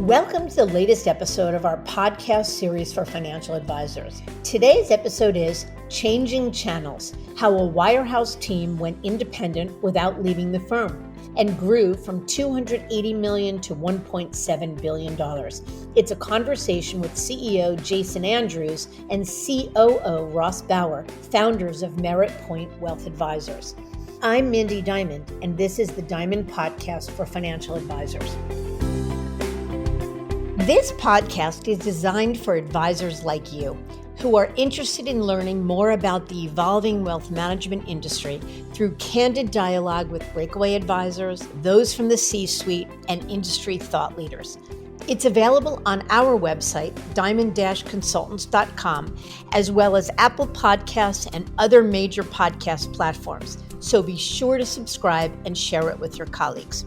Welcome to the latest episode of our podcast series for financial advisors. Today's episode is Changing Channels, how a Wirehouse team went independent without leaving the firm and grew from $280 million to $1.7 billion. It's a conversation with CEO Jason Andrews and COO Ross Bauer, founders of Merritt Wealth Advisors. I'm Mindy Diamond, and this is the Diamond Podcast for Financial Advisors. This podcast is designed for advisors like you who are interested in learning more about the evolving wealth management industry through candid dialogue with breakaway advisors, those from the C-suite, and industry thought leaders. It's available on our website, diamond-consultants.com, as well as Apple Podcasts and other major podcast platforms. So be sure to subscribe and share it with your colleagues.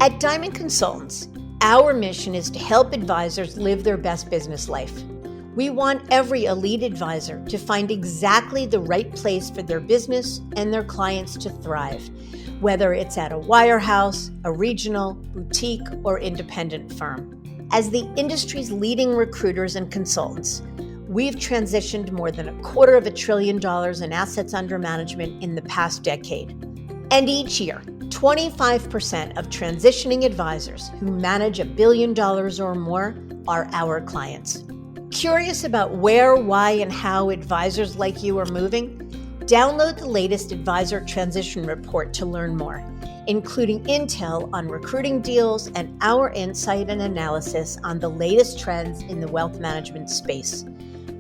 At Diamond Consultants, our mission is to help advisors live their best business life. We want every elite advisor to find exactly the right place for their business and their clients to thrive, whether it's at a wirehouse, a regional, boutique, or independent firm. As the industry's leading recruiters and consultants, we've transitioned more than $250 billion in assets under management in the past decade. And each year, 25% of transitioning advisors who manage $1 billion or more are our clients. Curious about where, why, and how advisors like you are moving? Download the latest Advisor Transition Report to learn more, including intel on recruiting deals and our insight and analysis on the latest trends in the wealth management space.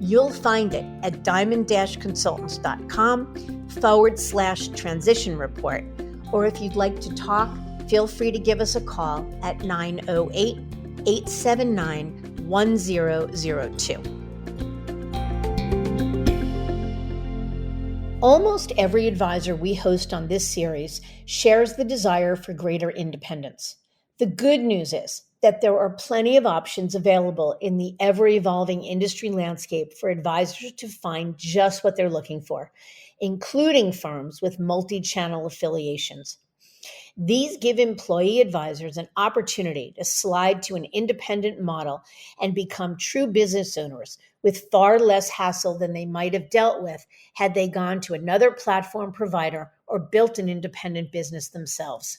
You'll find it at diamond-consultants.com/transition report. Or if you'd like to talk, feel free to give us a call at 908-879-1002. Almost every advisor we host on this series shares the desire for greater independence. The good news is that there are plenty of options available in the ever-evolving industry landscape for advisors to find just what they're looking for, including firms with multi-channel affiliations. These give employee advisors an opportunity to slide to an independent model and become true business owners with far less hassle than they might have dealt with had they gone to another platform provider or built an independent business themselves.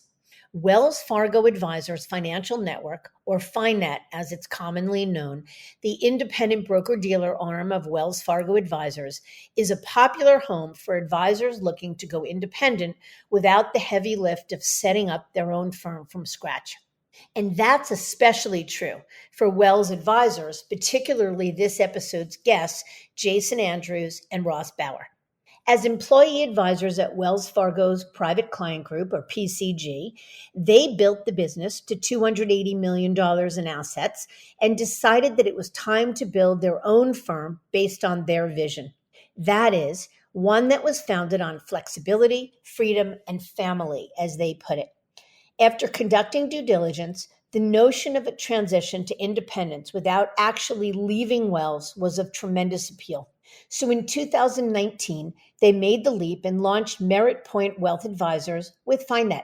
Wells Fargo Advisors Financial Network, or FiNet as it's commonly known, the independent broker-dealer arm of Wells Fargo Advisors, is a popular home for advisors looking to go independent without the heavy lift of setting up their own firm from scratch. And that's especially true for Wells advisors, particularly this episode's guests, Jason Andrews and Ross Bauer. As employee advisors at Wells Fargo's Private Client Group, or PCG, they built the business to $280 million in assets and decided that it was time to build their own firm based on their vision. That is, one that was founded on flexibility, freedom, and family, as they put it. After conducting due diligence, the notion of a transition to independence without actually leaving Wells was of tremendous appeal. So in 2019, they made the leap and launched Merritt Wealth Advisors with FiNet.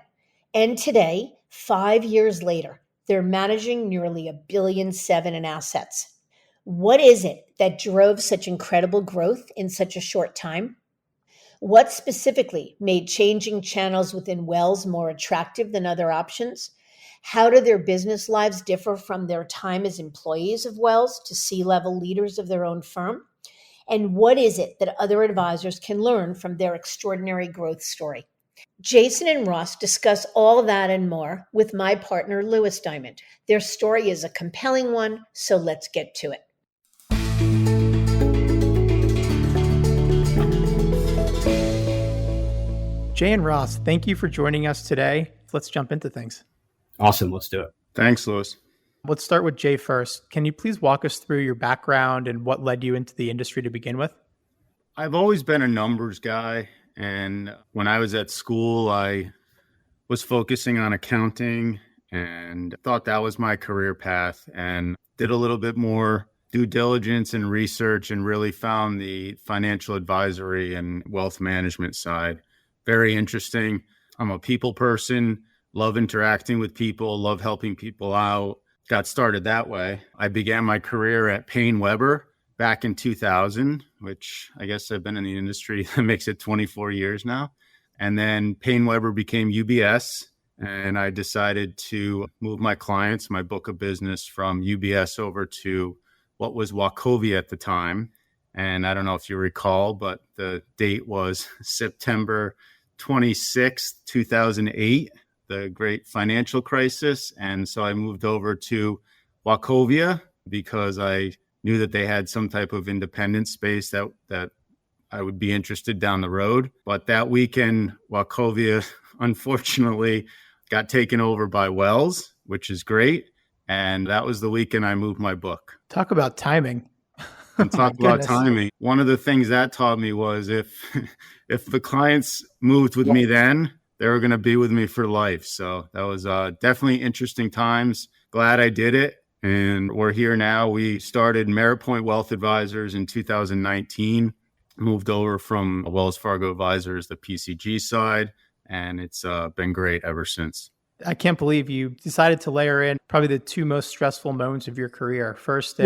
And today, 5 years later, they're managing nearly $1.7 billion in assets. What is it that drove such incredible growth in such a short time? What specifically made changing channels within Wells more attractive than other options? How do their business lives differ from their time as employees of Wells to C-level leaders of their own firm? And what is it that other advisors can learn from their extraordinary growth story? Jason and Ross discuss all that and more with my partner, Lewis Diamond. Their story is a compelling one, so let's get to it. Jay and Ross, thank you for joining us today. Let's jump into things. Awesome. Let's do it. Thanks, Lewis. Let's start with Jay first. Can you please walk us through your background and what led you into the industry to begin with? I've always been a numbers guy. And when I was at school, I was focusing on accounting and thought that was my career path, and did a little bit more due diligence and research and really found the financial advisory and wealth management side very interesting. I'm a people person, love interacting with people, love helping people out. Got started that way. I began my career at Payne Weber back in 2000, which I guess I've been in the industry that makes it 24 years now. And then Payne Weber became UBS. And I decided to move my clients, my book of business from UBS over to what was Wachovia at the time. And I don't know if you recall, but the date was September 26th, 2008, the great financial crisis. And so I moved over to Wachovia because I knew that they had some type of independent space that I would be interested down the road. But that weekend, Wachovia, unfortunately, got taken over by Wells, which is great. And that was the weekend I moved my book. Talk about timing. And talk about timing. One of the things that taught me was if the clients moved with me then, they were going to be with me for life. So that was definitely interesting times. Glad I did it. And we're here now. We started Merritt Wealth Advisors in 2019, moved over from Wells Fargo Advisors, the PCG side, and it's been great ever since. I can't believe you decided to layer in probably the two most stressful moments of your career. First,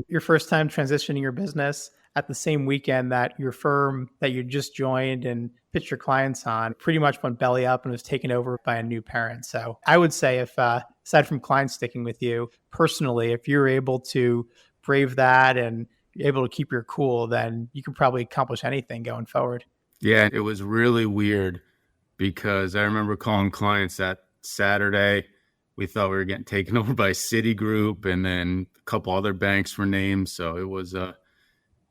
your first time transitioning your business at the same weekend that your firm that you just joined and pitched your clients on pretty much went belly up and was taken over by a new parent. So I would say if, aside from clients sticking with you personally, if you're able to brave that and you're able to keep your cool, then you can probably accomplish anything going forward. Yeah, it was really weird because I remember calling clients that Saturday. We thought we were getting taken over by Citigroup, and then a couple other banks were named. So it was,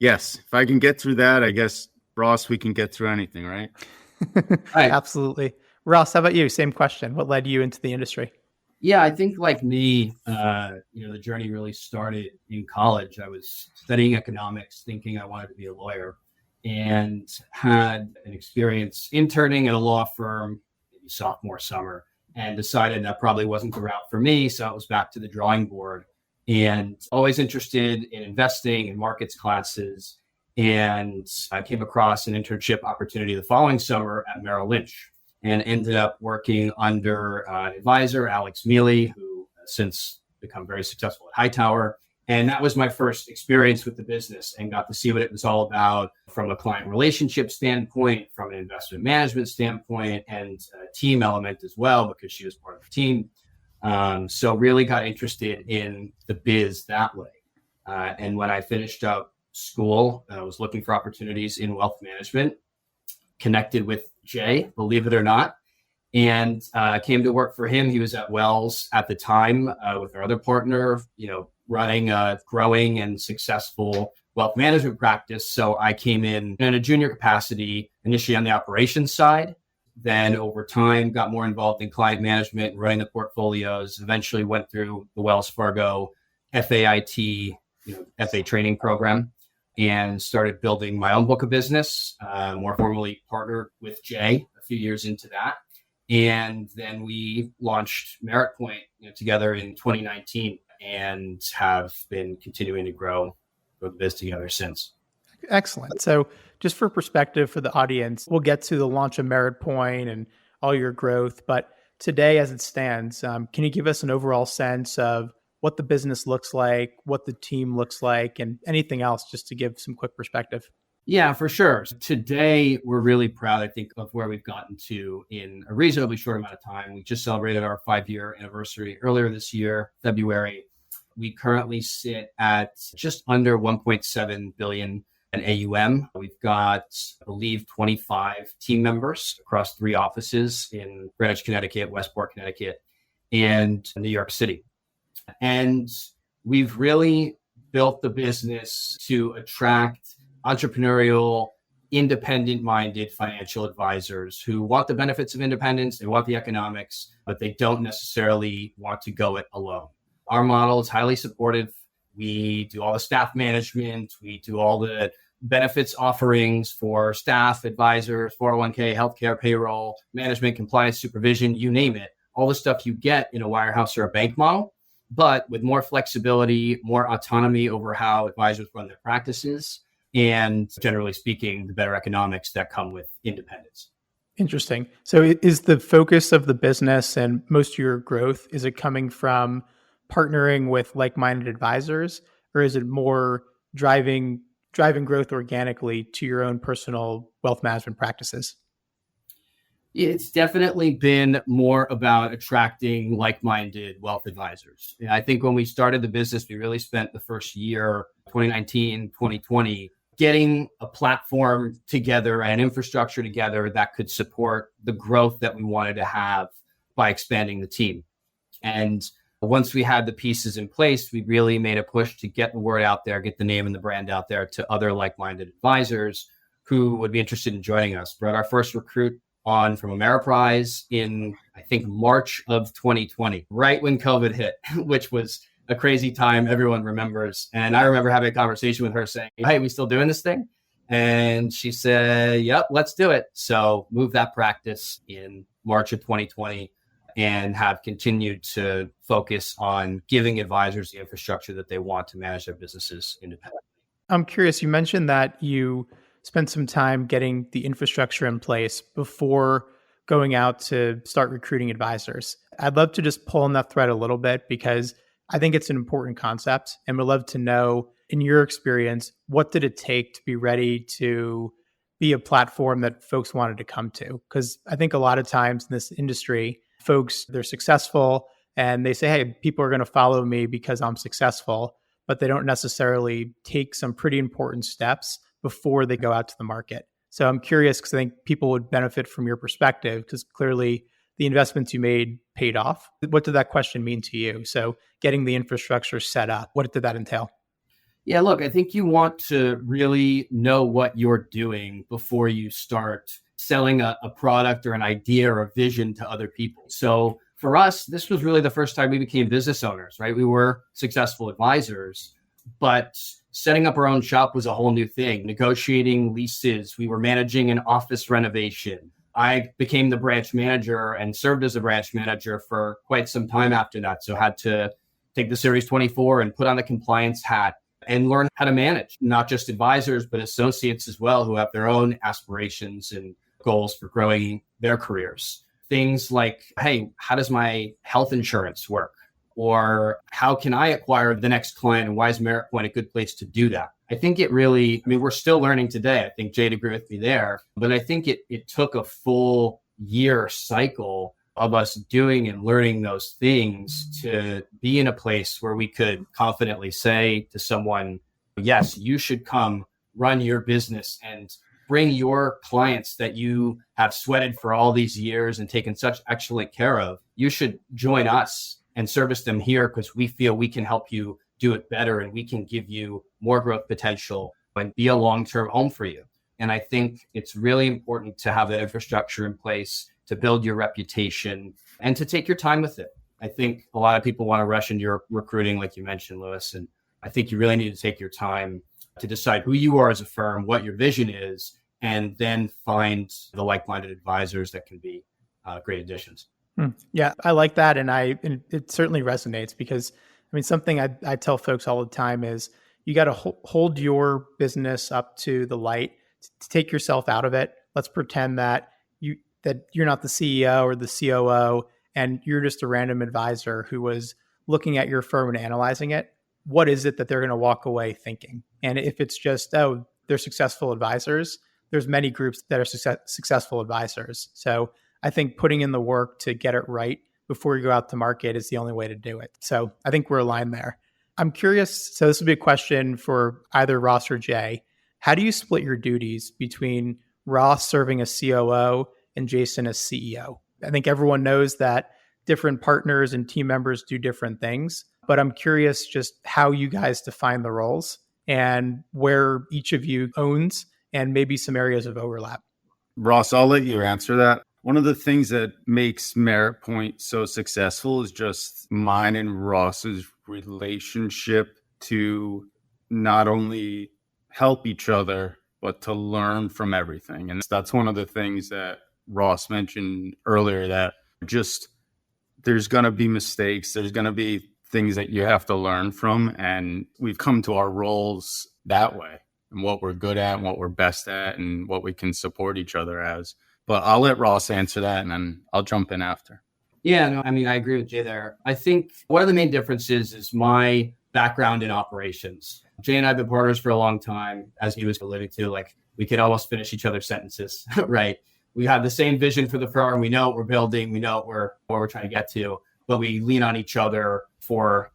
yes, if I can get through that, I guess, Ross, we can get through anything, right? Right. Absolutely. Ross, how about you? Same question. What led you into the industry? Yeah, I think like me, the journey really started in college. I was studying economics, thinking I wanted to be a lawyer, and had an experience interning at a law firm maybe sophomore summer, and decided that probably wasn't the route for me. So I was back to the drawing board and always interested in investing in markets classes. And I came across an internship opportunity the following summer at Merrill Lynch and ended up working under an advisor, Alex Mealy, who has since become very successful at Hightower. And that was my first experience with the business and got to see what it was all about from a client relationship standpoint, from an investment management standpoint, and a team element as well, because she was part of the team. So really got interested in the biz that way. And when I finished up school, I was looking for opportunities in wealth management, connected with Jay, believe it or not, and came to work for him. He was at Wells at the time with our other partner, running a growing and successful wealth management practice. So I came in a junior capacity, initially on the operations side, then over time got more involved in client management, running the portfolios, eventually went through the Wells Fargo FAIT, FA training program, and started building my own book of business, more formally partnered with Jay a few years into that. And then we launched Merritt together in 2019 and have been continuing to grow the biz together since. Excellent. So just for perspective for the audience, we'll get to the launch of Merritt and all your growth. But today, as it stands, can you give us an overall sense of what the business looks like, what the team looks like, and anything else just to give some quick perspective? Yeah, for sure. So today, we're really proud, I think, of where we've gotten to in a reasonably short amount of time. We just celebrated our 5-year anniversary earlier this year, February. We currently sit at just under 1.7 billion in AUM. We've got, I believe, 25 team members across 3 offices in Greenwich, Connecticut, Westport, Connecticut, and New York City. And we've really built the business to attract entrepreneurial, independent-minded financial advisors who want the benefits of independence, they want the economics, but they don't necessarily want to go it alone. Our model is highly supportive. We do all the staff management. We do all the benefits offerings for staff, advisors, 401k, healthcare, payroll, management, compliance, supervision, you name it. All the stuff you get in a wirehouse or a bank model, but with more flexibility, more autonomy over how advisors run their practices, and generally speaking, the better economics that come with independence. Interesting. So is the focus of the business and most of your growth, is it coming from partnering with like-minded advisors, or is it more driving growth organically to your own personal wealth management practices? It's definitely been more about attracting like-minded wealth advisors. And I think when we started the business, we really spent the first year, 2019, 2020, getting a platform together and infrastructure together that could support the growth that we wanted to have by expanding the team. And once we had the pieces in place, we really made a push to get the word out there, get the name and the brand out there to other like-minded advisors who would be interested in joining us. Brought our first recruit on from Ameriprise in, I think, March of 2020, right when COVID hit, which was a crazy time everyone remembers. And I remember having a conversation with her saying, hey, we still doing this thing? And she said, yep, let's do it. So moved that practice in March of 2020 and have continued to focus on giving advisors the infrastructure that they want to manage their businesses independently. I'm curious, you mentioned that you spent some time getting the infrastructure in place before going out to start recruiting advisors. I'd love to just pull on that thread a little bit because I think it's an important concept, and we'd love to know, in your experience, what did it take to be ready to be a platform that folks wanted to come to? Because I think a lot of times in this industry, folks, they're successful and they say, hey, people are going to follow me because I'm successful, but they don't necessarily take some pretty important steps before they go out to the market. So I'm curious because I think people would benefit from your perspective because clearly the investments you made paid off. What did that question mean to you? So getting the infrastructure set up, what did that entail? Yeah, look, I think you want to really know what you're doing before you start selling a product or an idea or a vision to other people. So for us, this was really the first time we became business owners, right? We were successful advisors, but setting up our own shop was a whole new thing. Negotiating leases, we were managing an office renovation. I became the branch manager and served as a branch manager for quite some time after that. So had to take the Series 24 and put on the compliance hat and learn how to manage not just advisors, but associates as well, who have their own aspirations and goals for growing their careers. Things like, hey, how does my health insurance work? Or how can I acquire the next client? And why is Merritt Point a good place to do that? I think it really, we're still learning today. I think Jade agreed with me there, but I think it took a full year cycle of us doing and learning those things to be in a place where we could confidently say to someone, yes, you should come run your business and bring your clients that you have sweated for all these years and taken such excellent care of. You should join us and service them here because we feel we can help you do it better and we can give you more growth potential and be a long-term home for you. And I think it's really important to have the infrastructure in place to build your reputation and to take your time with it. I think a lot of people want to rush into your recruiting, like you mentioned, Lewis. And I think you really need to take your time to decide who you are as a firm, what your vision is, and then find the like-minded advisors that can be great additions. Yeah, I like that. And it certainly resonates because, something I tell folks all the time is you got to hold your business up to the light, to take yourself out of it. Let's pretend that you're not the CEO or the COO and you're just a random advisor who was looking at your firm and analyzing it. What is it that they're going to walk away thinking? And if it's just, oh, they're successful advisors, there's many groups that are successful advisors. So I think putting in the work to get it right before you go out to market is the only way to do it. So I think we're aligned there. I'm curious. So this will be a question for either Ross or Jay. How do you split your duties between Ross serving as COO and Jason as CEO? I think everyone knows that different partners and team members do different things, but I'm curious just how you guys define the roles and where each of you owns and maybe some areas of overlap. Ross, I'll let you answer that. One of the things that makes Merritt Point so successful is just mine and Ross's relationship to not only help each other, but to learn from everything. And that's one of the things that Ross mentioned earlier, that just there's going to be mistakes. There's going to be things that you have to learn from. And we've come to our roles that way and what we're good at and what we're best at and what we can support each other as. But I'll let Ross answer that and then I'll jump in after. Yeah, no, I mean, I agree with Jay there. I think one of the main differences is my background in operations. Jay and I have been partners for a long time, as he was alluding to, like we could almost finish each other's sentences, right? We have the same vision for the firm. We know what we're building. We know what we're trying to get to, but we lean on each other for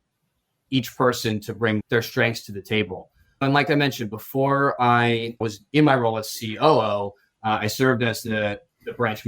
each person to bring their strengths to the table. And like I mentioned, before I was in my role as COO, I served as the branch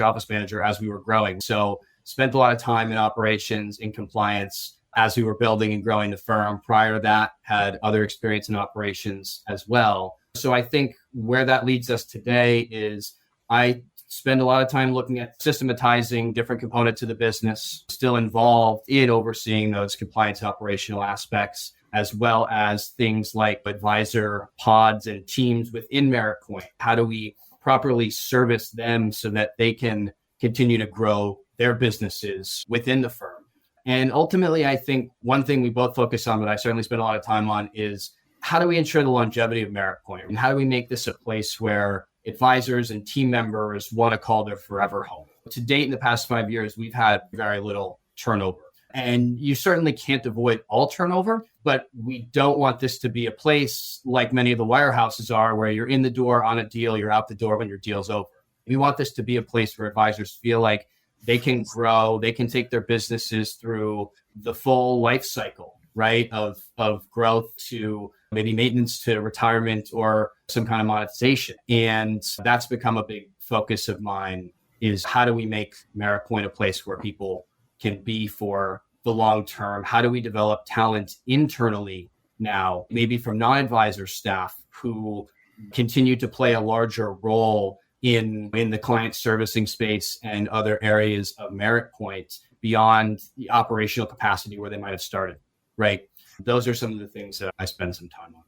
office manager as we were growing. So spent a lot of time in operations, in compliance as we were building and growing the firm. Prior to that, had other experience in operations as well. So I think where that leads us today is I spend a lot of time looking at systematizing different components of the business, still involved in overseeing those compliance operational aspects, as well as things like advisor pods and teams within Merritt Point. How do we properly service them so that they can continue to grow their businesses within the firm? And ultimately, I think one thing we both focus on, that I certainly spend a lot of time on, is how do we ensure the longevity of Merritt Point? And how do we make this a place where advisors and team members want to call their forever home? To date, in the past 5 years, we've had very little turnover. And you certainly can't avoid all turnover, but we don't want this to be a place like many of the wirehouses are, where you're in the door on a deal, you're out the door when your deal's over. We want this to be a place where advisors feel like they can grow, they can take their businesses through the full life cycle, right? Of growth to maybe maintenance to retirement or some kind of monetization. And that's become a big focus of mine, is how do we make Merritt Point a place where people can be for the long term? How do we develop talent internally now, maybe from non-advisor staff who continue to play a larger role in the client servicing space and other areas of Merritt Point beyond the operational capacity where they might have started, right? Those are some of the things that I spend some time on.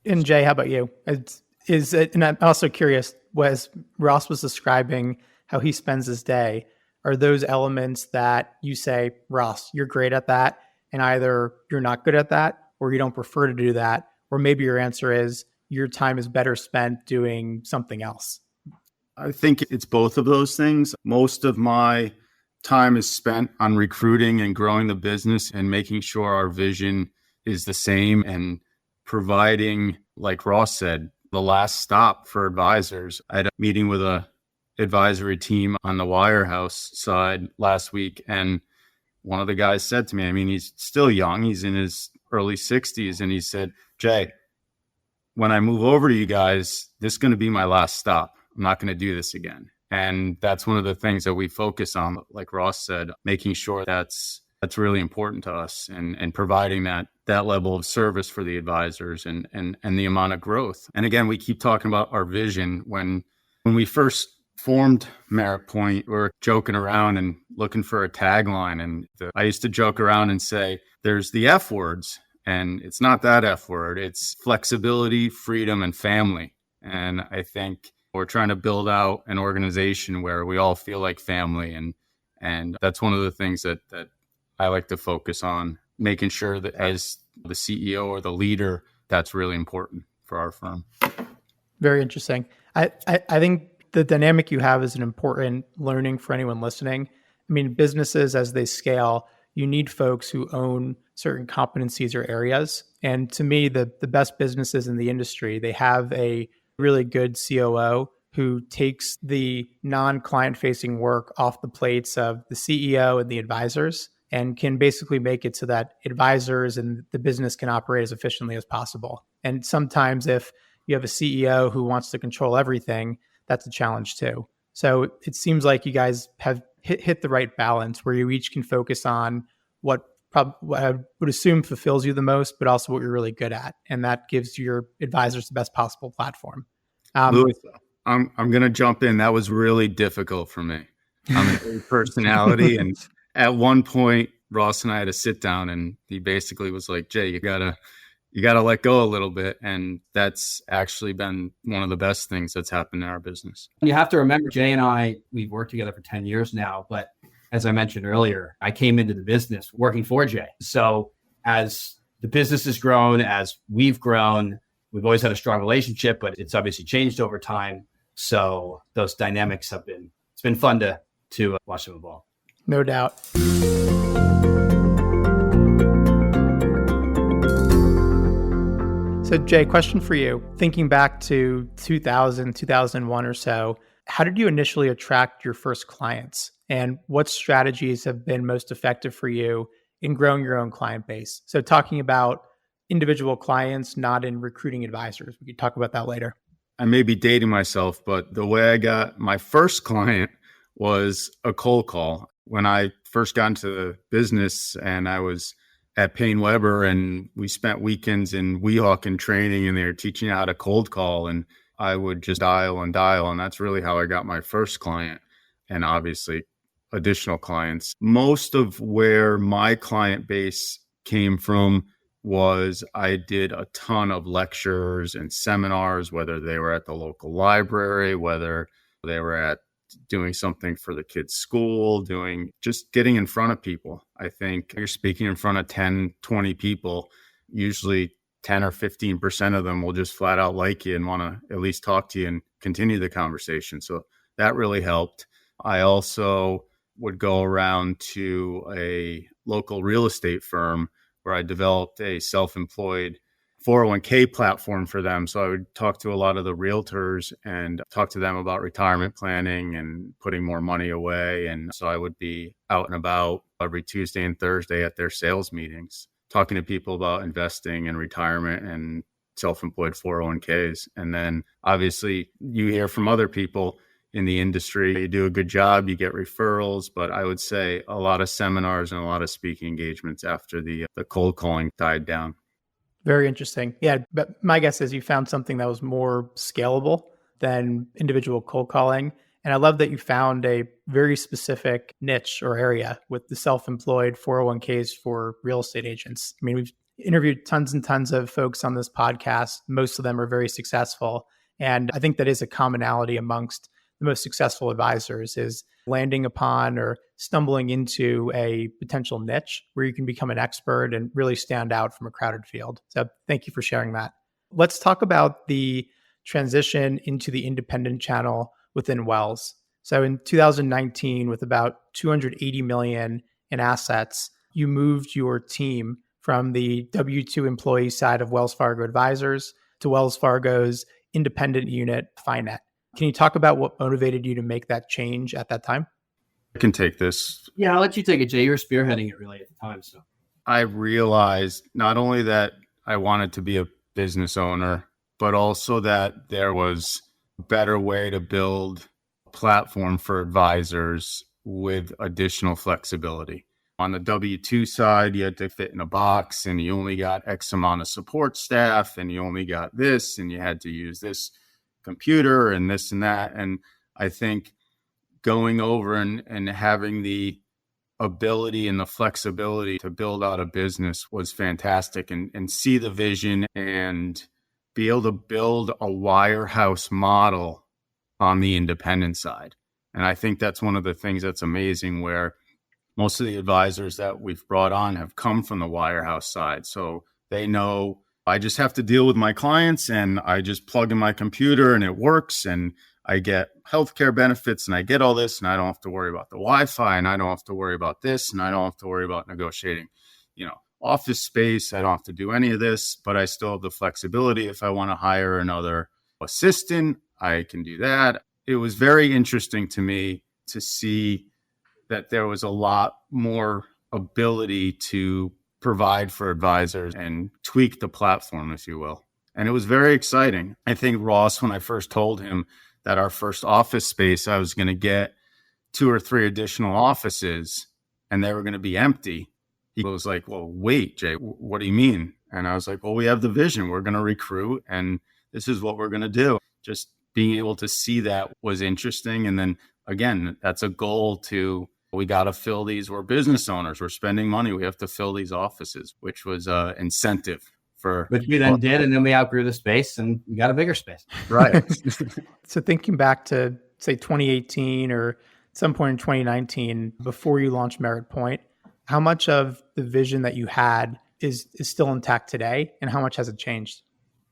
And Jay, how about you? And I'm also curious, as Ross was describing how he spends his day, are those elements that you say, Ross, you're great at that, and either you're not good at that, or you don't prefer to do that, or maybe your answer is your time is better spent doing something else? I think it's both of those things. Most of my time is spent on recruiting and growing the business and making sure our vision is the same and providing, like Ross said, the last stop for advisors. I had a meeting with a advisory team on the Wirehouse side last week, and one of the guys said to me, I mean, he's still young, he's in his early 60s, and he said, Jay, when I move over to you guys, this is going to be my last stop. I'm not going to do this again. And that's one of the things that we focus on, like Ross said, making sure that's really important to us, and providing that level of service for the advisors and the amount of growth. And again, we keep talking about our vision. When we first formed Merritt Point, we were joking around and looking for a tagline. And I used to joke around and say, there's the F words, and it's not that F word. It's flexibility, freedom, and family. And I think we're trying to build out an organization where we all feel like family. And that's one of the things that I like to focus on, making sure that as the CEO or the leader, that's really important for our firm. Very interesting. I think the dynamic you have is an important learning for anyone listening. I mean, businesses, as they scale, you need folks who own certain competencies or areas. And to me, the best businesses in the industry, they have a really good COO who takes the non-client facing work off the plates of the CEO and the advisors, and can basically make it so that advisors and the business can operate as efficiently as possible. And sometimes if you have a CEO who wants to control everything, that's a challenge too. So it seems like you guys have hit the right balance where you each can focus on what I would assume fulfills you the most, but also what you're really good at. And that gives your advisors the best possible platform. Louis, I'm going to jump in. That was really difficult for me. I'm a personality. And at one point, Ross and I had to sit down, and he basically was like, Jay, you gotta let go a little bit. And that's actually been one of the best things that's happened in our business. You have to remember, Jay and I, we've worked together for 10 years now, but as I mentioned earlier, I came into the business working for Jay. So as the business has grown, as we've grown, we've always had a strong relationship, but it's obviously changed over time. So those dynamics it's been fun to watch them evolve. No doubt. So Jay, question for you. Thinking back to 2000, 2001 or so, how did you initially attract your first clients? And what strategies have been most effective for you in growing your own client base? So talking about individual clients, not in recruiting advisors. We could talk about that later. I may be dating myself, but the way I got my first client was a cold call. When I first got into the business and I was at Payne Weber and we spent weekends in Weehawken training and they were teaching how to cold call, and I would just dial. And that's really how I got my first client, and obviously additional clients. Most of where my client base came from was I did a ton of lectures and seminars, whether they were at the local library, whether they were at doing something for the kids' school, just getting in front of people. I think you're speaking in front of 10, 20 people, usually 10 or 15% of them will just flat out like you and want to at least talk to you and continue the conversation. So that really helped. I also would go around to a local real estate firm where I developed a self-employed 401k platform for them. So I would talk to a lot of the realtors and talk to them about retirement planning and putting more money away. And so I would be out and about every Tuesday and Thursday at their sales meetings, talking to people about investing and retirement and self-employed 401ks. And then obviously you hear from other people in the industry, you do a good job, you get referrals, but I would say a lot of seminars and a lot of speaking engagements after the cold calling died down. Very interesting. Yeah, but my guess is you found something that was more scalable than individual cold calling. And I love that you found a very specific niche or area with the self-employed 401ks for real estate agents. I mean, we've interviewed tons and tons of folks on this podcast. Most of them are very successful. And I think that is a commonality amongst the most successful advisors, is landing upon or stumbling into a potential niche where you can become an expert and really stand out from a crowded field. So thank you for sharing that. Let's talk about the transition into the independent channel within Wells. So in 2019, with about 280 million in assets, you moved your team from the W-2 employee side of Wells Fargo Advisors to Wells Fargo's independent unit, FiNet. Can you talk about what motivated you to make that change at that time? I can take this. Yeah, I'll let you take it, Jay. You were spearheading it really at the time. So I realized not only that I wanted to be a business owner, but also that there was a better way to build a platform for advisors with additional flexibility. On the W-2 side, you had to fit in a box and you only got X amount of support staff and you only got this and you had to use this computer and this and that. And I think going over and having the ability and the flexibility to build out a business was fantastic, and see the vision and be able to build a wirehouse model on the independent side. And I think that's one of the things that's amazing, where most of the advisors that we've brought on have come from the wirehouse side. So they know I just have to deal with my clients and I just plug in my computer and it works and I get healthcare benefits and I get all this and I don't have to worry about the Wi-Fi and I don't have to worry about this and I don't have to worry about negotiating, office space. I don't have to do any of this, but I still have the flexibility. If I want to hire another assistant, I can do that. It was very interesting to me to see that there was a lot more ability to provide for advisors and tweak the platform, if you will. And it was very exciting. I think Ross, when I first told him that our first office space, I was going to get 2 or 3 additional offices and they were going to be empty, he was like, well, wait, Jay, what do you mean? And I was like, well, we have the vision. We're going to recruit and this is what we're going to do. Just being able to see that was interesting. And then again, that's a goal we got to fill these. We're business owners. We're spending money. We have to fill these offices, which was an incentive for. Which we then did, and then we outgrew the space and we got a bigger space. Right. So thinking back to, say, 2018 or some point in 2019, before you launched Merritt Point. How much of the vision that you had is still intact today, and how much has it changed?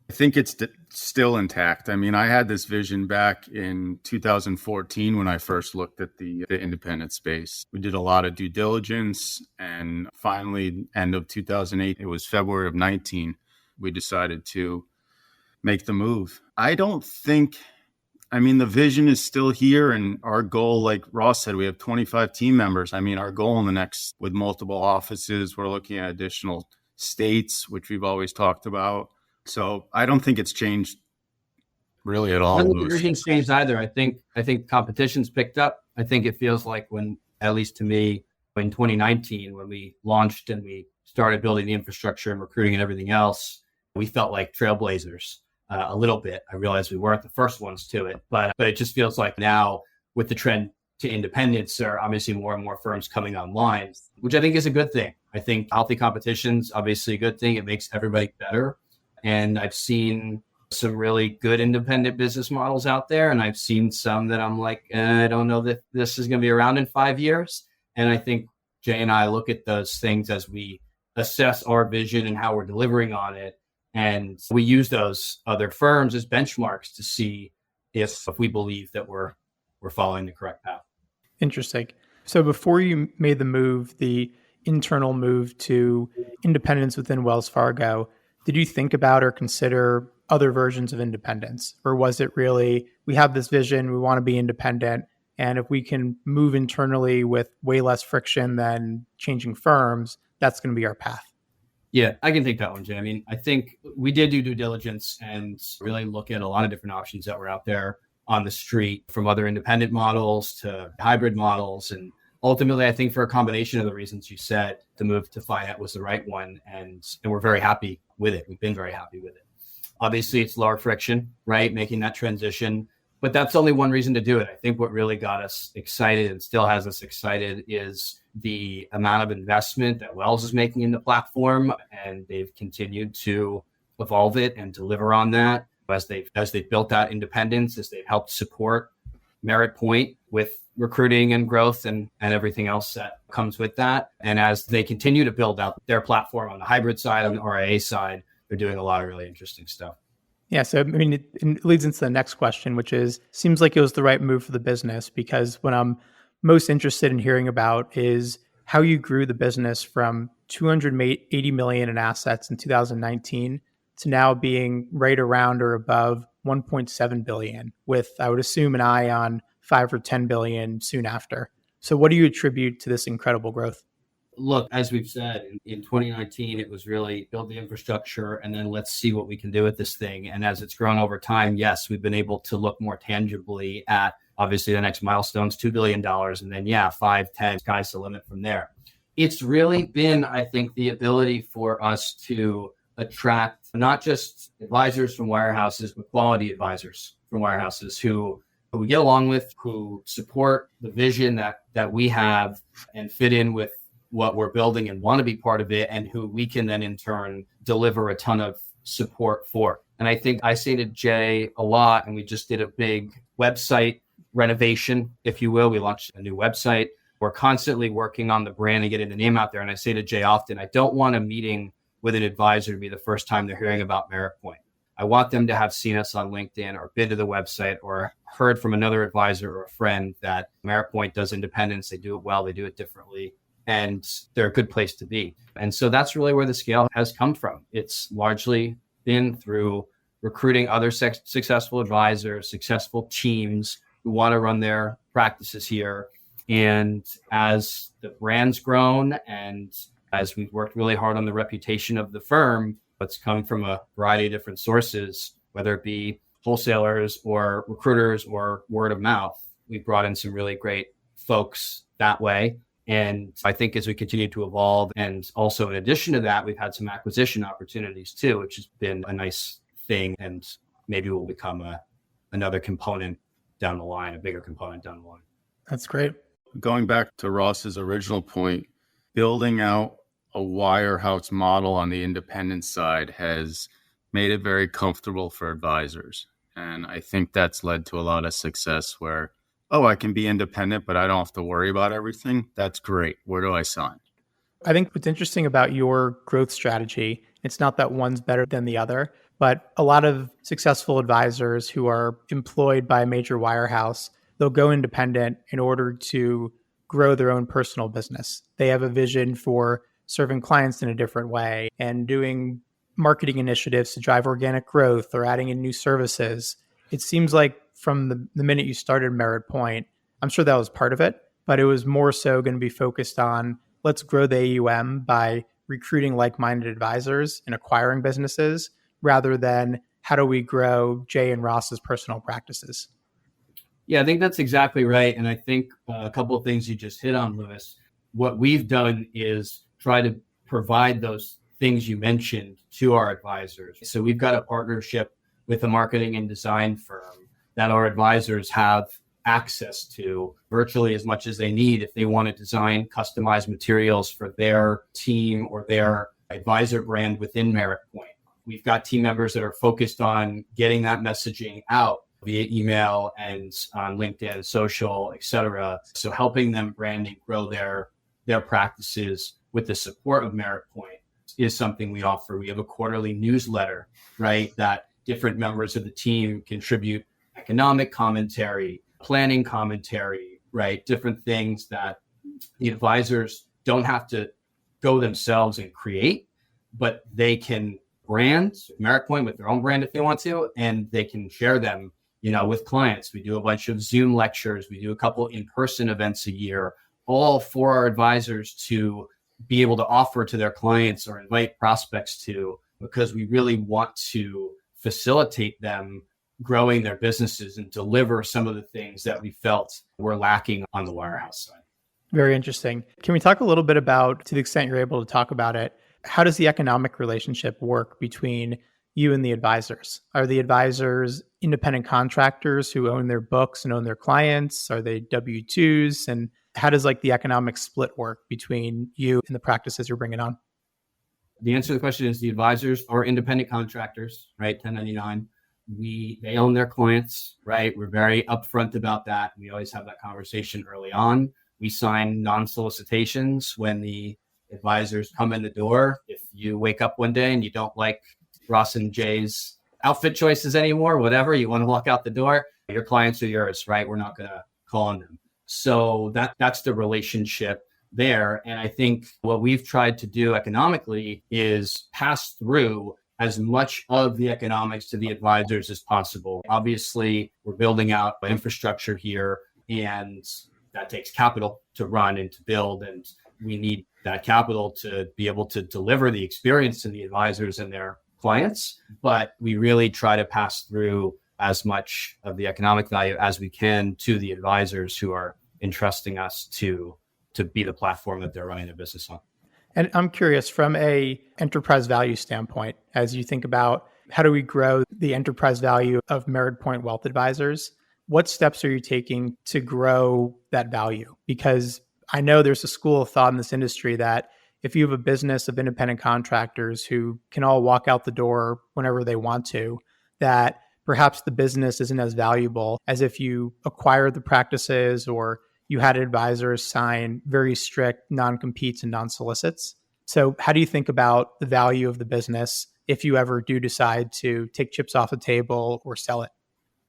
I think it's still intact. I mean, I had this vision back in 2014 when I first looked at the independent space. We did a lot of due diligence, and finally, end of 2008, it was February of 19, we decided to make the move. I mean, the vision is still here, and our goal, like Ross said, we have 25 team members. I mean, our goal in the next, with multiple offices, we're looking at additional states, which we've always talked about. So I don't think it's changed really at all. I don't think the vision's changed either. I think competition's picked up. I think it feels like when, at least to me, in 2019, when we launched and we started building the infrastructure and recruiting and everything else, we felt like trailblazers. A little bit. I realized we weren't the first ones to it, but it just feels like now with the trend to independence, there are obviously more and more firms coming online, which I think is a good thing. I think healthy competition's obviously a good thing. It makes everybody better. And I've seen some really good independent business models out there. And I've seen some that I'm like, I don't know that this is going to be around in 5 years. And I think Jay and I look at those things as we assess our vision and how we're delivering on it. And we use those other firms as benchmarks to see if we believe that we're following the correct path. Interesting. So before you made the internal move to independence within Wells Fargo, did you think about or consider other versions of independence? Or was it really, we have this vision, we want to be independent, and if we can move internally with way less friction than changing firms, that's going to be our path? Yeah, I can take that one, Jay. I mean, I think we did do due diligence and really look at a lot of different options that were out there on the street, from other independent models to hybrid models. And ultimately, I think for a combination of the reasons you said, the move to FiNet was the right one. And we're very happy with it. We've been very happy with it. Obviously, it's lower friction, right? Making that transition. But that's only one reason to do it. I think what really got us excited and still has us excited is the amount of investment that Wells is making in the platform, and they've continued to evolve it and deliver on that as they've built that independence, as they've helped support Merritt Point with recruiting and growth and everything else that comes with that. And as they continue to build out their platform on the hybrid side, on the RIA side, they're doing a lot of really interesting stuff. Yeah. So, I mean, it leads into the next question, which is, seems like it was the right move for the business, because what I'm most interested in hearing about is how you grew the business from 280 million in assets in 2019 to now being right around or above 1.7 billion, with, I would assume, an eye on 5 or 10 billion soon after. So what do you attribute to this incredible growth? Look, as we've said, in 2019, it was really build the infrastructure and then let's see what we can do with this thing. And as it's grown over time, yes, we've been able to look more tangibly at, obviously, the next milestone's $2 billion. And then, 5, 10, sky's the limit from there. It's really been, I think, the ability for us to attract not just advisors from wirehouses, but quality advisors from wirehouses who we get along with, who support the vision that we have and fit in with what we're building and want to be part of it, and who we can then in turn deliver a ton of support for. And I think I say to Jay a lot, and we just did a big website renovation, if you will. We launched a new website. We're constantly working on the brand and getting the name out there. And I say to Jay often, I don't want a meeting with an advisor to be the first time they're hearing about Merritt Point. I want them to have seen us on LinkedIn or been to the website or heard from another advisor or a friend that Merritt Point does independence. They do it well. They do it differently. And they're a good place to be. And so that's really where the scale has come from. It's largely been through recruiting other successful advisors, successful teams who want to run their practices here. And as the brand's grown and as we've worked really hard on the reputation of the firm, it's coming from a variety of different sources, whether it be wholesalers or recruiters or word of mouth. We've brought in some really great folks that way. And I think as we continue to evolve, and also in addition to that, we've had some acquisition opportunities too, which has been a nice thing, and maybe will become another component down the line, a bigger component down the line. That's great. Going back to Ross's original point, building out a wirehouse model on the independent side has made it very comfortable for advisors. And I think that's led to a lot of success where oh, I can be independent, but I don't have to worry about everything. That's great. Where do I sign? I think what's interesting about your growth strategy, it's not that one's better than the other, but a lot of successful advisors who are employed by a major wirehouse, they'll go independent in order to grow their own personal business. They have a vision for serving clients in a different way and doing marketing initiatives to drive organic growth or adding in new services. It seems like from the minute you started Merritt Point, I'm sure that was part of it, but it was more so going to be focused on let's grow the AUM by recruiting like-minded advisors and acquiring businesses rather than how do we grow Jay and Ross's personal practices. Yeah, I think that's exactly right. And I think a couple of things you just hit on, Lewis. What we've done is try to provide those things you mentioned to our advisors. So we've got a partnership with a marketing and design firm that our advisors have access to virtually as much as they need if they want to design customized materials for their team or their advisor brand within Merritt Point. We've got team members that are focused on getting that messaging out via email and on LinkedIn, social, et cetera. So helping them brand and grow their practices with the support of Merritt Point is something we offer. We have a quarterly newsletter, right, that different members of the team contribute economic commentary, planning commentary, right? Different things that the advisors don't have to go themselves and create, but they can brand Merritt Point with their own brand if they want to, and they can share them, with clients. We do a bunch of Zoom lectures. We do a couple in-person events a year, all for our advisors to be able to offer to their clients or invite prospects to, because we really want to facilitate them growing their businesses and deliver some of the things that we felt were lacking on the Wirehouse side. Very interesting. Can we talk a little bit about, to the extent you're able to talk about it, how does the economic relationship work between you and the advisors? Are the advisors independent contractors who own their books and own their clients? Are they W-2s? And how does the economic split work between you and the practices you're bringing on? The answer to the question is the advisors are independent contractors, right? 1099. They own their clients, right? We're very upfront about that. We always have that conversation early on. We sign non-solicitations when the advisors come in the door. If you wake up one day and you don't like Ross and Jay's outfit choices anymore, whatever, you want to walk out the door, your clients are yours, right? We're not going to call on them. So that's the relationship there. And I think what we've tried to do economically is pass through as much of the economics to the advisors as possible. Obviously, we're building out infrastructure here, and that takes capital to run and to build. And we need that capital to be able to deliver the experience to the advisors and their clients. But we really try to pass through as much of the economic value as we can to the advisors who are entrusting us to be the platform that they're running their business on. And I'm curious, from a enterprise value standpoint, as you think about how do we grow the enterprise value of Merritt Point Wealth Advisors, what steps are you taking to grow that value? Because I know there's a school of thought in this industry that if you have a business of independent contractors who can all walk out the door whenever they want to, that perhaps the business isn't as valuable as if you acquire the practices or you had advisors sign very strict non-competes and non-solicits. So how do you think about the value of the business if you ever do decide to take chips off the table or sell it?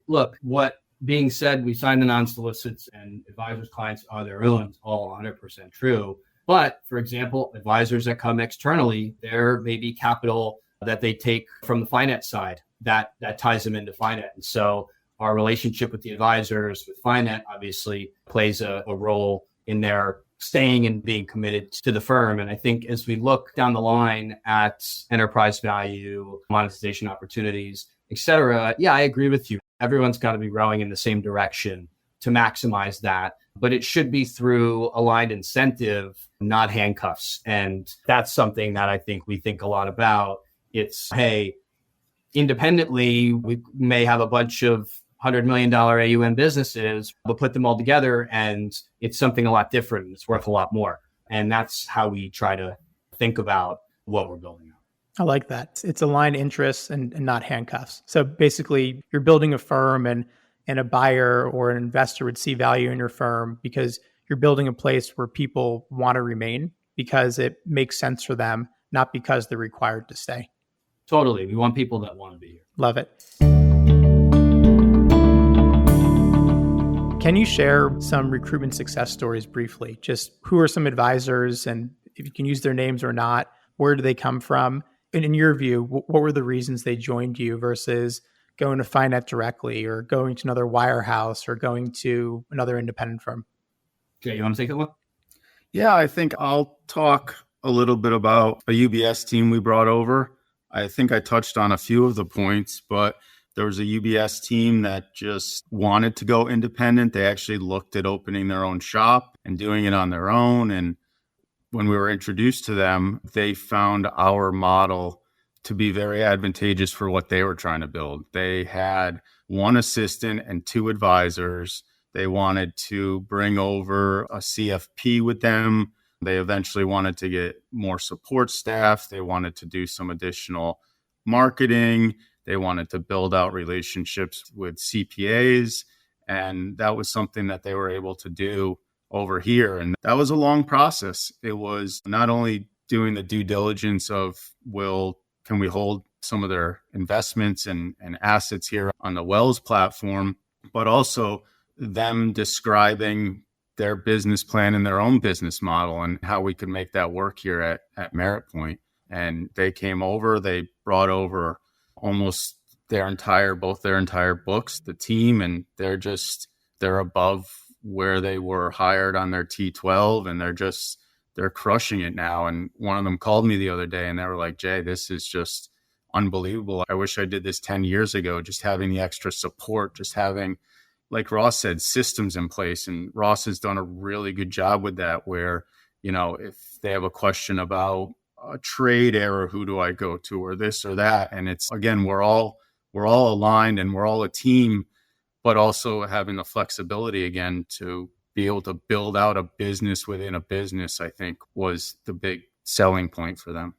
Look, what being said, we sign the non-solicits and advisors' clients are their own, all 100% true. But for example, advisors that come externally, there may be capital that they take from the FiNet side that ties them into FiNet. And so our relationship with the advisors, with FiNet, obviously plays a role in their staying and being committed to the firm. And I think as we look down the line at enterprise value, monetization opportunities, et cetera, yeah, I agree with you. Everyone's got to be rowing in the same direction to maximize that. But it should be through aligned incentive, not handcuffs. And that's something that I think we think a lot about. It's, hey, independently, we may have a bunch of $100 million AUM businesses, but put them all together and it's something a lot different. It's worth a lot more. And that's how we try to think about what we're building out. I like that. It's aligned interests and not handcuffs. So basically, you're building a firm and and a buyer or an investor would see value in your firm because you're building a place where people want to remain because it makes sense for them, not because they're required to stay. Totally. We want people that want to be here. Love it. Can you share some recruitment success stories briefly? Just who are some advisors, and if you can use their names or not, where do they come from? And in your view, what were the reasons they joined you versus going to FiNet directly or going to another wirehouse or going to another independent firm? Jay, you want to take that one? Yeah, I think I'll talk a little bit about a UBS team we brought over. I think I touched on a few of the points, but there was a UBS team that just wanted to go independent. They actually looked at opening their own shop and doing it on their own. And when we were introduced to them, they found our model to be very advantageous for what they were trying to build. They had one assistant and two advisors. They wanted to bring over a CFP with them. They eventually wanted to get more support staff. They wanted to do some additional marketing. They wanted to build out relationships with CPAs. And that was something that they were able to do over here. And that was a long process. It was not only doing the due diligence of, can we hold some of their investments and assets here on the Wells platform, but also them describing their business plan and their own business model and how we could make that work here at Merritt Point. And they came over, they brought over almost both their entire books, the team, and they're above where they were hired on their T12, and they're crushing it now. And one of them called me the other day and they were like, Jay, this is just unbelievable. I wish I did this 10 years ago, just having the extra support, just having, like Ross said, systems in place. And Ross has done a really good job with that, where, if they have a question about a trade error, who do I go to, or this or that? And it's, again, we're all aligned and we're all a team, but also having the flexibility again to be able to build out a business within a business, I think was the big selling point for them.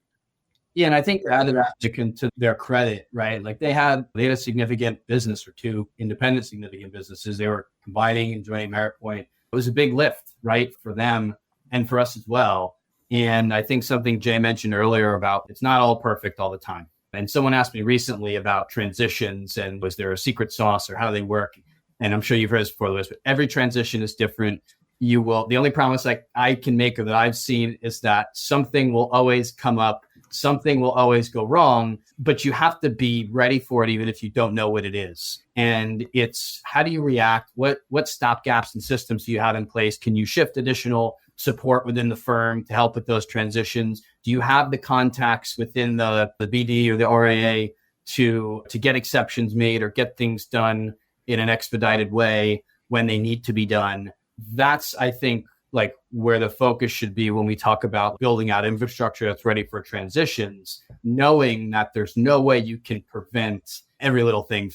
Yeah, and I think to their credit, right? Like they had a significant business or two independent significant businesses. They were combining and joining Merritt Point. It was a big lift, right, for them and for us as well. And I think something Jay mentioned earlier about it's not all perfect all the time. And someone asked me recently about transitions and was there a secret sauce or how do they work? And I'm sure you've heard this before, Lewis, but every transition is different. The only promise I can make or that I've seen is that something will always come up. Something will always go wrong, but you have to be ready for it, even if you don't know what it is. And it's how do you react? What stopgaps and systems do you have in place? Can you shift additional support within the firm to help with those transitions? Do you have the contacts within the BD or the RAA to get exceptions made or get things done in an expedited way when they need to be done? That's, I think, like where the focus should be when we talk about building out infrastructure that's ready for transitions, knowing that there's no way you can prevent every little thing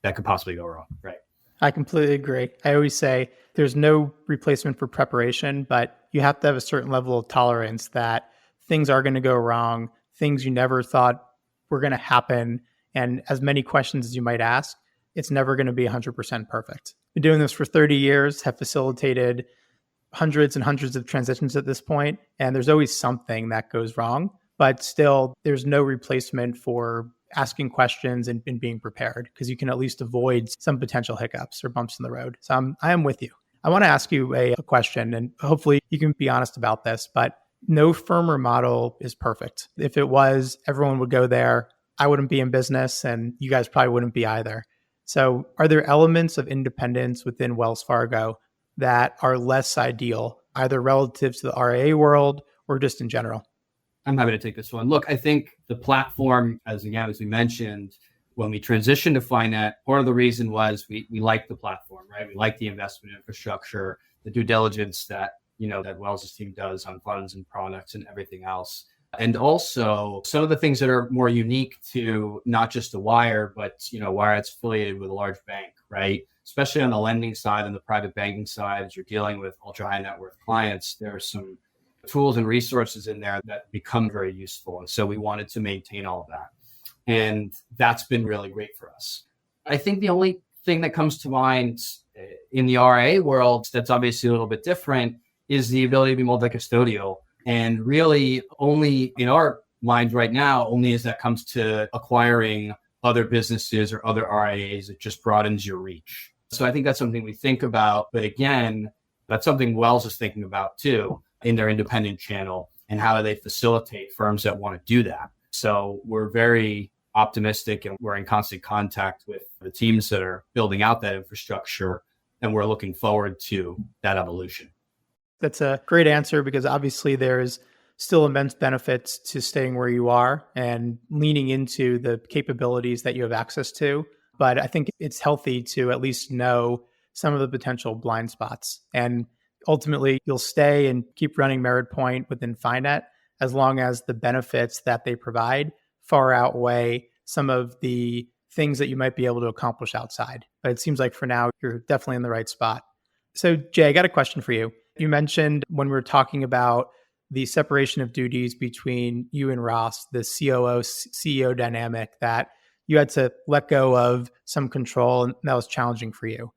that could possibly go wrong, right? I completely agree. I always say there's no replacement for preparation, but you have to have a certain level of tolerance that things are going to go wrong, things you never thought were going to happen. And as many questions as you might ask, it's never going to be 100% perfect. Been doing this for 30 years, have facilitated hundreds and hundreds of transitions at this point, and there's always something that goes wrong, but still there's no replacement for asking questions and being prepared, because you can at least avoid some potential hiccups or bumps in the road. So I am with you. I want to ask you a question, and hopefully you can be honest about this, but no firm or model is perfect. If it was, everyone would go there. I wouldn't be in business, and you guys probably wouldn't be either. So are there elements of independence within Wells Fargo that are less ideal, either relative to the RIA world or just in general? I'm happy to take this one. Look, I think the platform, as we mentioned, when we transitioned to FiNet, part of the reason was we liked the platform, right? We like the investment infrastructure, the due diligence that Wells' team does on funds and products and everything else. And also some of the things that are more unique to not just the Wire, but Wire that's affiliated with a large bank, right? Especially on the lending side and the private banking side, as you're dealing with ultra high net worth clients, there are some tools and resources in there that become very useful. And so we wanted to maintain all of that. And that's been really great for us. I think the only thing that comes to mind in the RIA world that's obviously a little bit different is the ability to be multi-custodial. And really only in our mind right now, only as that comes to acquiring other businesses or other RIAs, it just broadens your reach. So I think that's something we think about. But again, that's something Wells is thinking about too in their independent channel, and how do they facilitate firms that want to do that. So we're very optimistic, and we're in constant contact with the teams that are building out that infrastructure, and we're looking forward to that evolution. That's a great answer, because obviously there's still immense benefits to staying where you are and leaning into the capabilities that you have access to. But I think it's healthy to at least know some of the potential blind spots. And ultimately, you'll stay and keep running Merritt Point within FiNet as long as the benefits that they provide far outweigh some of the things that you might be able to accomplish outside. But it seems like for now, you're definitely in the right spot. So Jay, I got a question for you. You mentioned when we were talking about the separation of duties between you and Ross, the COO CEO dynamic, that you had to let go of some control, and that was challenging for you.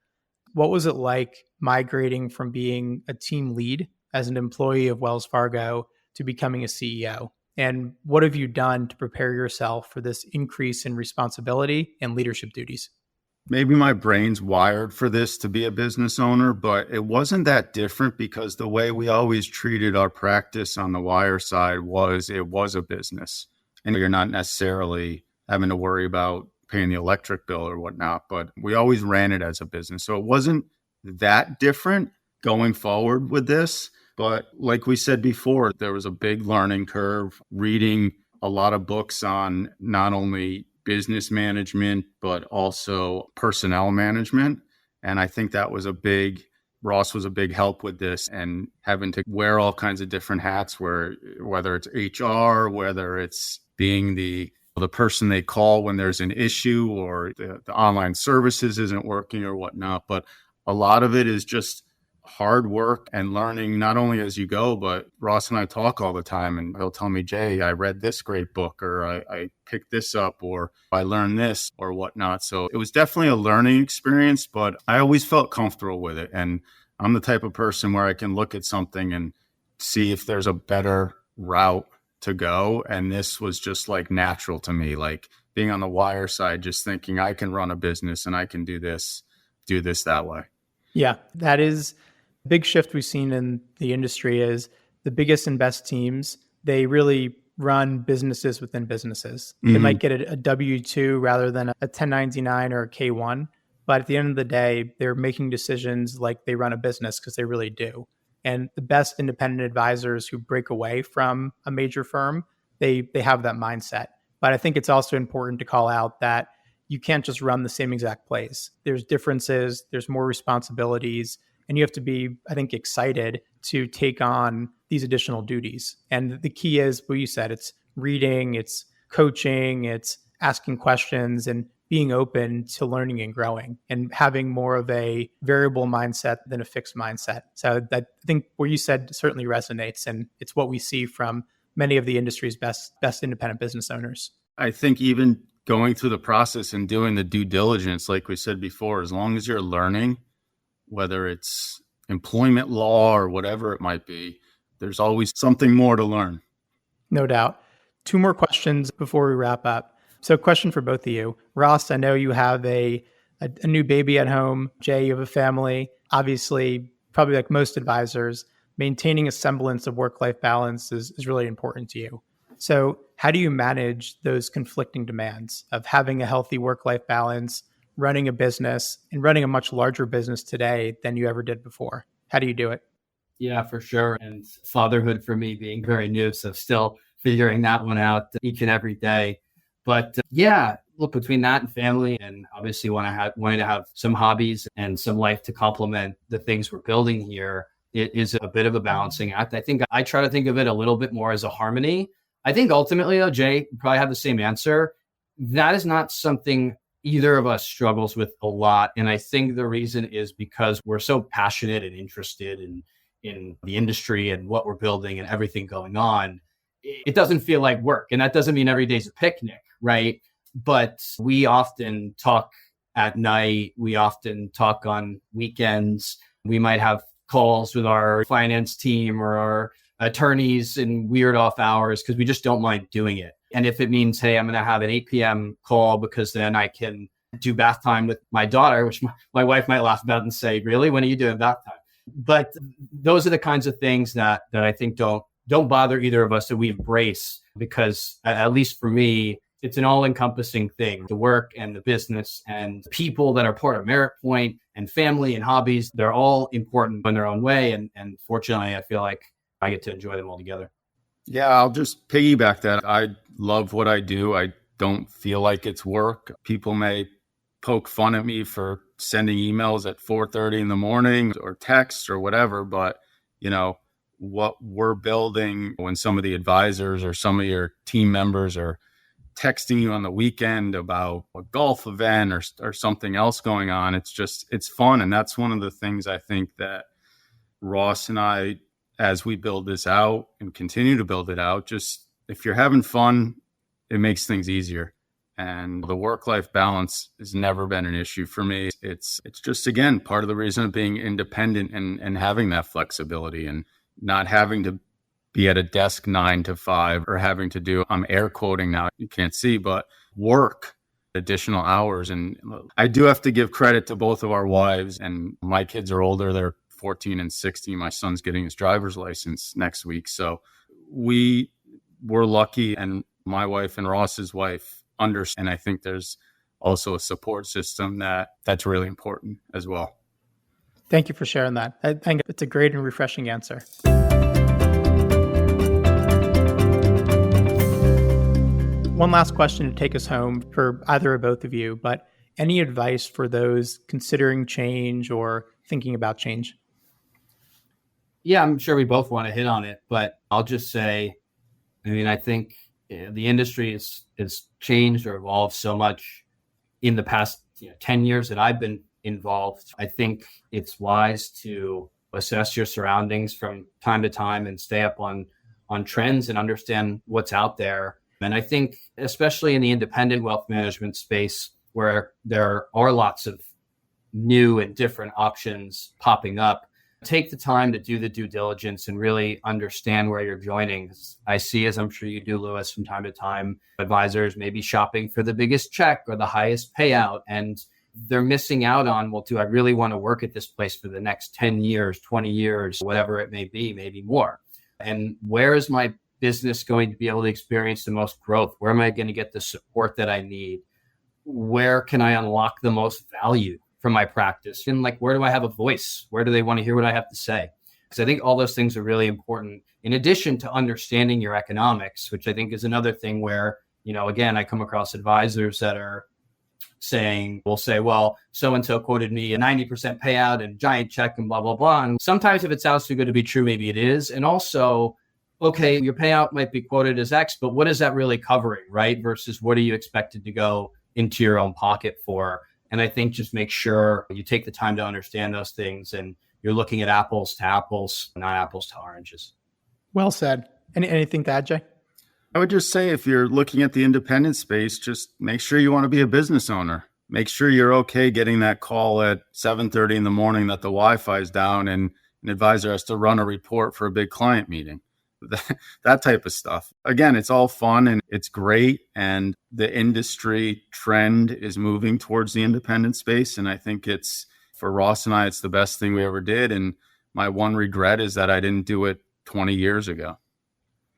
What was it like migrating from being a team lead as an employee of Wells Fargo to becoming a CEO? And what have you done to prepare yourself for this increase in responsibility and leadership duties? Maybe my brain's wired for this to be a business owner, but it wasn't that different, because the way we always treated our practice on the wire side was it was a business. And you're not necessarily having to worry about paying the electric bill or whatnot, but we always ran it as a business. So it wasn't that different going forward with this. But like we said before, there was a big learning curve, reading a lot of books on not only business management, but also personnel management. And I think that was Ross was a big help with this, and having to wear all kinds of different hats, whether it's HR, whether it's being the person they call when there's an issue, or the online services isn't working or whatnot. But a lot of it is just hard work and learning, not only as you go, but Ross and I talk all the time, and he'll tell me, Jay, I read this great book, or I picked this up, or I learned this or whatnot. So it was definitely a learning experience, but I always felt comfortable with it. And I'm the type of person where I can look at something and see if there's a better route to go. And this was just like natural to me, like being on the wire side, just thinking I can run a business and I can do this that way. Yeah, that is a big shift we've seen in the industry. Is the biggest and best teams, they really run businesses within businesses. Mm-hmm. They might get a W-2 rather than a 1099 or a K-1. But at the end of the day, they're making decisions like they run a business, because they really do. And the best independent advisors who break away from a major firm, they have that mindset. But I think it's also important to call out that you can't just run the same exact plays. There's differences, there's more responsibilities, and you have to be, I think, excited to take on these additional duties. And the key is what you said, it's reading, it's coaching, it's asking questions, and being open to learning and growing, and having more of a variable mindset than a fixed mindset. So I think what you said certainly resonates, and it's what we see from many of the industry's best independent business owners. I think even going through the process and doing the due diligence, like we said before, as long as you're learning, whether it's employment law or whatever it might be, there's always something more to learn. No doubt. 2 more questions before we wrap up. So question for both of you. Ross, I know you have a new baby at home. Jay, you have a family. Obviously, probably like most advisors, maintaining a semblance of work-life balance is really important to you. So how do you manage those conflicting demands of having a healthy work-life balance, running a business, and running a much larger business today than you ever did before? How do you do it? Yeah, for sure. And fatherhood for me being very new, so still figuring that one out each and every day. But yeah, look, between that and family, and obviously wanting to have some hobbies and some life to complement the things we're building here, it is a bit of a balancing act. I think I try to think of it a little bit more as a harmony. I think ultimately, though, Jay, you probably have the same answer. That is not something either of us struggles with a lot. And I think the reason is because we're so passionate and interested in the industry and what we're building and everything going on. It doesn't feel like work. And that doesn't mean every day's a picnic, right? But we often talk at night. We often talk on weekends. We might have calls with our finance team or our attorneys in weird off hours because we just don't mind doing it. And if it means, hey, I'm going to have an 8 p.m. call because then I can do bath time with my daughter, which my wife might laugh about and say, really, when are you doing bath time? But those are the kinds of things that I think don't bother either of us, that we embrace, because at least for me, it's an all-encompassing thing. The work and the business and people that are part of Merritt Point and family and hobbies, they're all important in their own way. And fortunately, I feel like I get to enjoy them all together. Yeah, I'll just piggyback that. I love what I do. I don't feel like it's work. People may poke fun at me for sending emails at 4:30 in the morning or texts or whatever, but what we're building, when some of the advisors or some of your team members are texting you on the weekend about a golf event or something else going on, it's fun. And that's one of the things I think that Ross and I, as we build this out and continue to build it out, just if you're having fun, it makes things easier. And the work-life balance has never been an issue for me. It's just, again, part of the reason of being independent and having that flexibility and not having to be at a desk 9 to 5 or having to do, I'm air quoting now, you can't see, but work additional hours. And I do have to give credit to both of our wives, and my kids are older. They're 14 and 16. My son's getting his driver's license next week. So we were lucky, and my wife and Ross's wife understand. And I think there's also a support system that's really important as well. Thank you for sharing that. I think it's a great and refreshing answer. One last question to take us home for either or both of you, but any advice for those considering change or thinking about change? Yeah, I'm sure we both want to hit on it, but I'll just say, I think the industry has changed or evolved so much in the past 10 years that I've been involved. I think it's wise to assess your surroundings from time to time and stay up on trends and understand what's out there. And I think, especially in the independent wealth management space, where there are lots of new and different options popping up, take the time to do the due diligence and really understand where you're joining. I see, as I'm sure you do, Lewis, from time to time, advisors may be shopping for the biggest check or the highest payout, and they're missing out on, well, do I really want to work at this place for the next 10 years, 20 years, whatever it may be, maybe more? And where is my business going to be able to experience the most growth? Where am I going to get the support that I need? Where can I unlock the most value from my practice? And where do I have a voice? Where do they want to hear what I have to say? Because I think all those things are really important, in addition to understanding your economics, which I think is another thing where, again, I come across advisors that are will say, well, so-and-so quoted me a 90% payout and giant check and blah, blah, blah. And sometimes if it sounds too good to be true, maybe it is. And also, okay, your payout might be quoted as X, but what is that really covering, right? Versus what are you expected to go into your own pocket for? And I think just make sure you take the time to understand those things and you're looking at apples to apples, not apples to oranges. Well said. Anything to add, Jay? I would just say, if you're looking at the independent space, just make sure you want to be a business owner. Make sure you're okay getting that call at 7:30 in the morning that the Wi-Fi is down and an advisor has to run a report for a big client meeting. That type of stuff. Again, it's all fun and it's great. And the industry trend is moving towards the independent space. And I think for Ross and I, it's the best thing we ever did. And my one regret is that I didn't do it 20 years ago.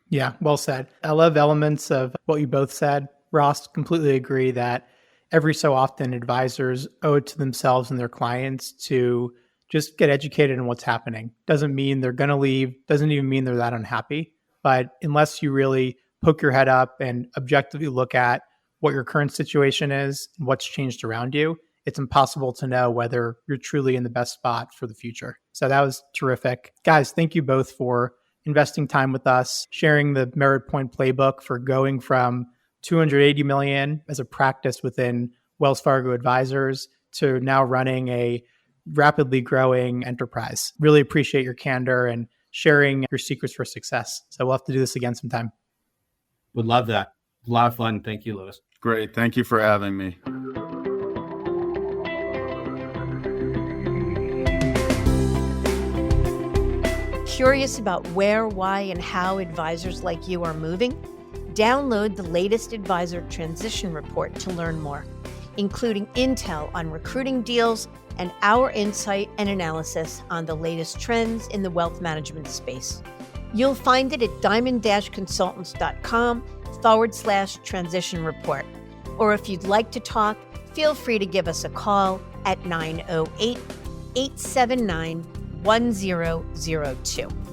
Yeah, well said. I love elements of what you both said. Ross, completely agree that every so often advisors owe it to themselves and their clients to just get educated on what's happening. Doesn't mean they're going to leave. Doesn't even mean they're that unhappy. But unless you really poke your head up and objectively look at what your current situation is and what's changed around you, it's impossible to know whether you're truly in the best spot for the future. So that was terrific. Guys, thank you both for investing time with us, sharing the Merritt Point playbook for going from $280 million as a practice within Wells Fargo Advisors to now running a rapidly growing enterprise. Really appreciate your candor and sharing your secrets for success. So we'll have to do this again sometime. Would love that. A lot of fun. Thank you, Lewis. Great. Thank you for having me. Curious about where, why, and how advisors like you are moving? Download the latest Advisor Transition Report to learn more, including intel on recruiting deals and our insight and analysis on the latest trends in the wealth management space. You'll find it at diamond-consultants.com/transition report. Or if you'd like to talk, feel free to give us a call at 908-879-1002.